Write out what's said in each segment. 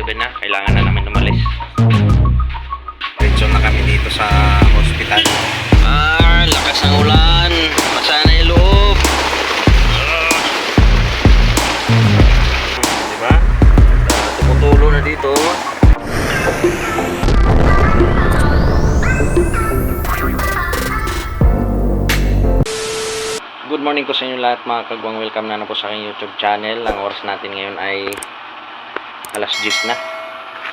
11:37 na. Kailangan na namin umalis. Diretso na kami dito sa hospital. Lakas ng ulan. Basa na yung loob. Diba? Tumutulo na dito. Good morning po sa inyo lahat mga kagwang. Welcome na po sa aking YouTube channel. Ang oras natin ngayon ay alas 10 na.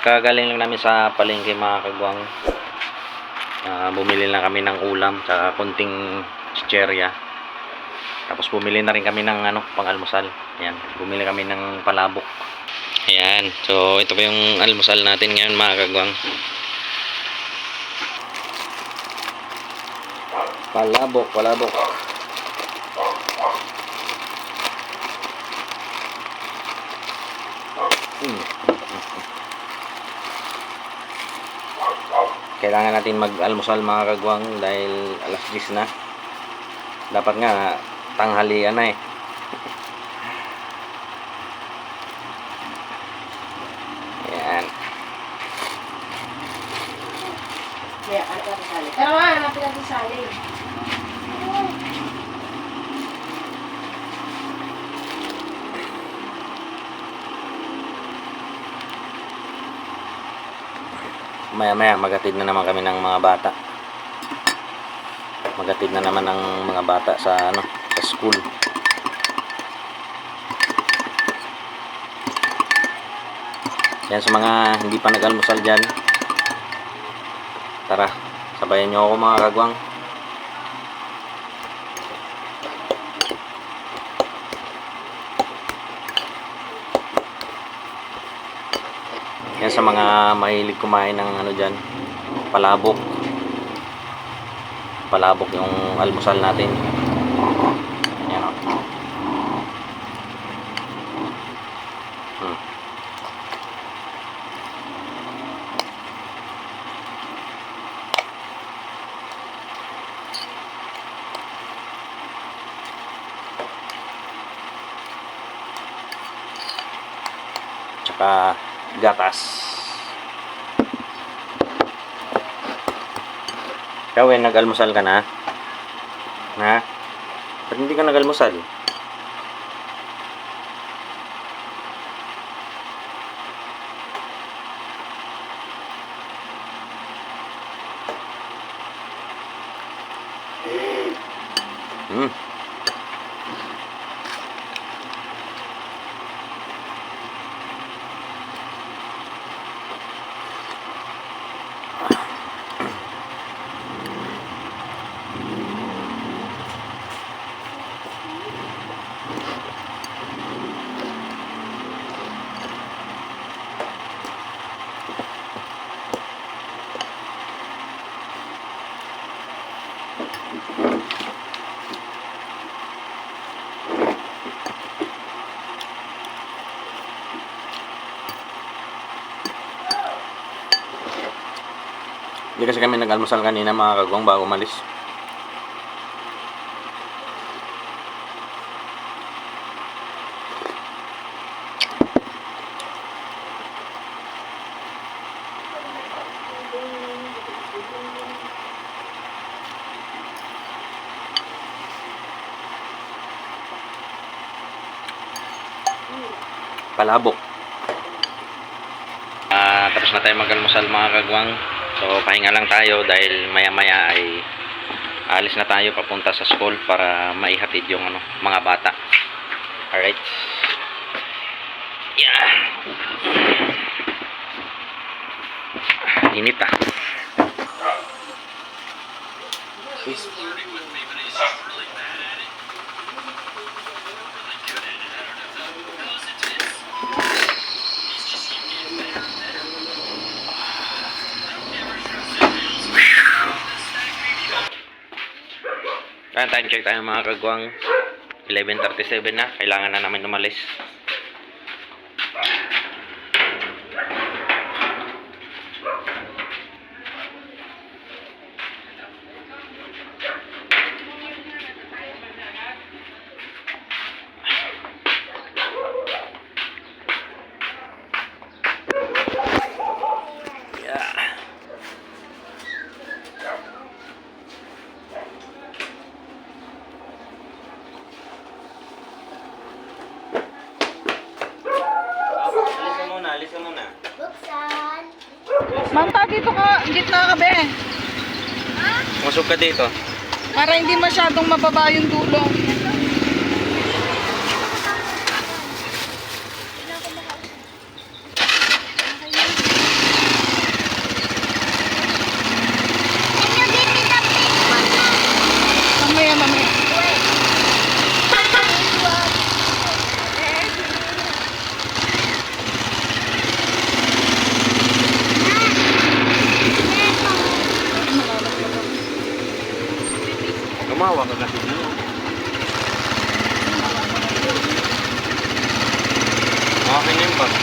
Kagaling lang namin sa palengke mga kagwang. Bumili lang kami ng ulam sa konting chicherya. Tapos bumili na rin kami ng pang-almusal. Ayan, bumili kami ng palabok. Ayan, so ito po yung almusal natin ngayon mga kagwang. Palabok. Kailangan natin mag-almusal mga kagwang dahil alas 10 na. Dapat nga tanghalian na eh. Ayan. Pero hanapin natin sali. Maya magatid na naman kami ng mga bata. Magatid na naman ng mga bata sa sa school. Yan sa mga hindi pa nag-almusal diyan. Tara, sabayan niyo ako mga kagwang. Yan sa mga mahilig kumain ng dyan, palabok yung almusal natin. Yan o. Tsaka gatas. Ikaw nag-almusal ka na? Ha? Ba't hindi ka nag-almusal? Hindi kasi kami nag-almusal kanina mga kagwang bago umalis. Palabok. Tapos na tayo mag-almusal mga kagwang. So pahinga lang tayo dahil maya ay alis na tayo papunta sa school para maihatid yung mga bata. Alright. Yeah. Init ah. Time check tayo mga kagwang. 11:37 na. Kailangan na namin umalis. Buksan mo na. Buksan. Manta, dito ka, gitna ka, be. Masok ka dito. Para hindi masyadong mababa yung dulo. Mamaya, mamaya. Gumawa ka kasi dito. Okay na yung bag.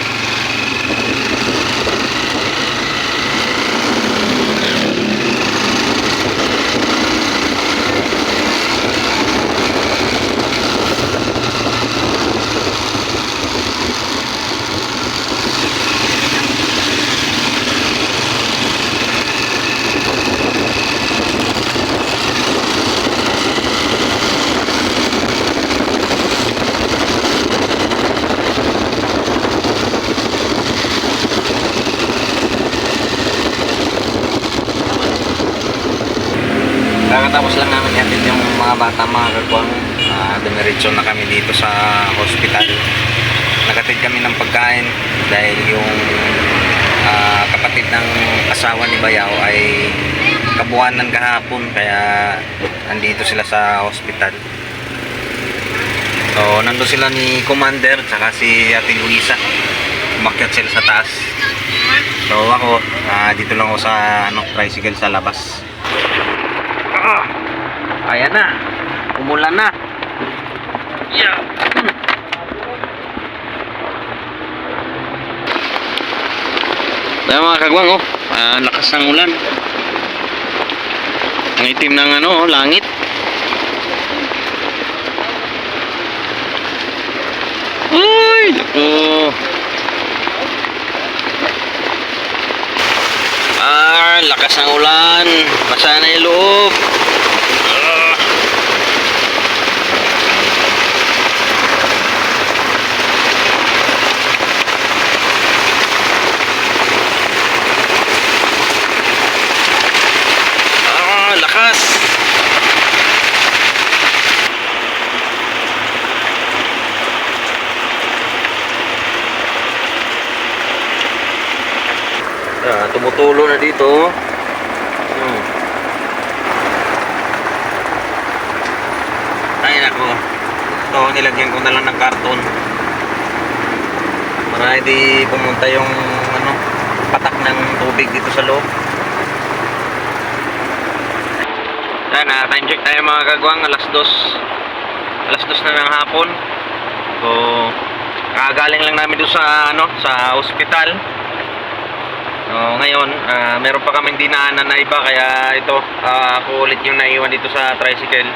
Kakatapos lang namin hatid yung mga bata mga kagwang. Dumiretso na kami dito sa hospital. Nagatid kami ng pagkain dahil yung kapatid ng asawa ni Bayaw ay kabuwanan kahapon kaya nandito sila sa hospital. So nandun sila ni Commander tsaka si Ate Luisa. Umakyat sila sa taas. So ako dito lang ako sa tricycle sa labas. Ayan na. Umulan na. Yeah. Ayan mga kagwang, oh. Lakas ng ulan. Ang itim ng langit. Uy! Naku. Lakas ng ulan. Basa na yung loob. Lakas. Tumutulo na dito. Ay nako. Ito nilagyan ko na lang ng karton para hindi pumunta yung patak ng tubig dito sa loob. Yan, time check tayo mga kagwang, alas 2 na ng hapon. So kagaling lang namin doon sa sa ospital. So ngayon meron pa kaming dinaanan na iba kaya ito ako ulit yung naiwan dito sa tricycle.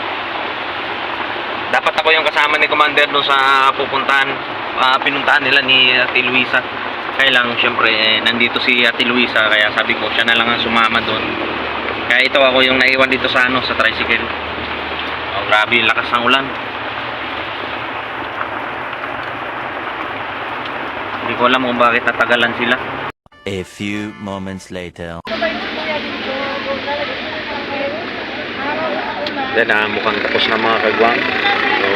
Dapat ako yung kasama ni Commander doon sa pinuntahan nila ni Ate Luisa. Kaya lang syempre nandito si Ate Luisa kaya sabi ko siya na lang ang sumama doon. Kaya ito ako yung naiwan dito sa sa tricycle. Oh, grabe lakas ng ulan. Hindi ko alam kung bakit natagalan sila. A few moments later. Then mukhang tapos na mga kagwang. So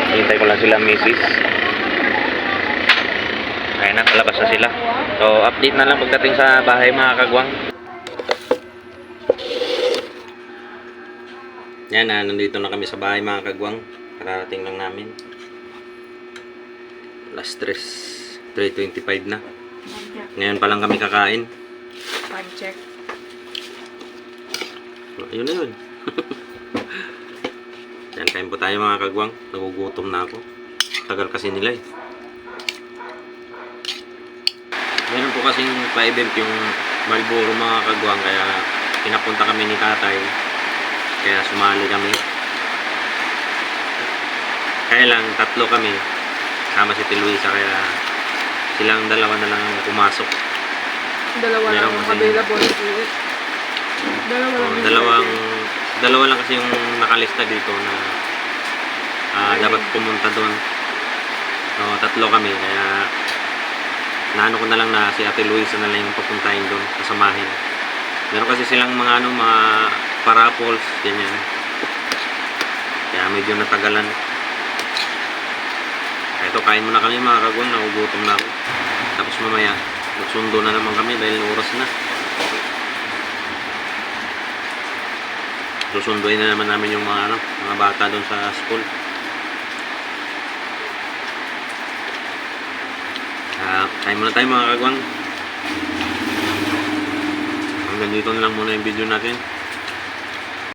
hintay ko lang sila misis. Ayun na, palabas na sila. So update na lang pagdating sa bahay mga kagwang. Yan nandito na kami sa bahay mga kagwang. Kararating lang namin. Last 3:25 na. Ngayon pa lang kami kakain. Time check. Ayun na yun. Yan, kain po tayo mga kagwang. Nagugutom na ako. Tagal kasi nila eh. Meron po kasing pa-event yung Marlboro mga kagwang. Kaya pinapunta kami ni tatay. Kaya sumali kami. Kaya lang, 3 kami. Sama si Luisa kaya silang dalawa na lang pumasok. Dalawa lang Meron kasi- available. Dalawa lang kasi yung nakalista dito na dapat pumunta doon. So 3 kami kaya naano ko na lang na si Ate Luisa na lang yung papuntahin doon, kasamahin. Meron kasi silang mga mga parapols, ganyan. Kaya medyo natagalan. Ito, kain muna kami mga kagwang, nagugutom na ako. Tapos mamaya, magsundo na naman kami dahil oras na. Susunduin na naman namin yung mga mga bata doon sa school. Kain muna tayo mga kagwang. Hanggang dito na lang muna yung video natin.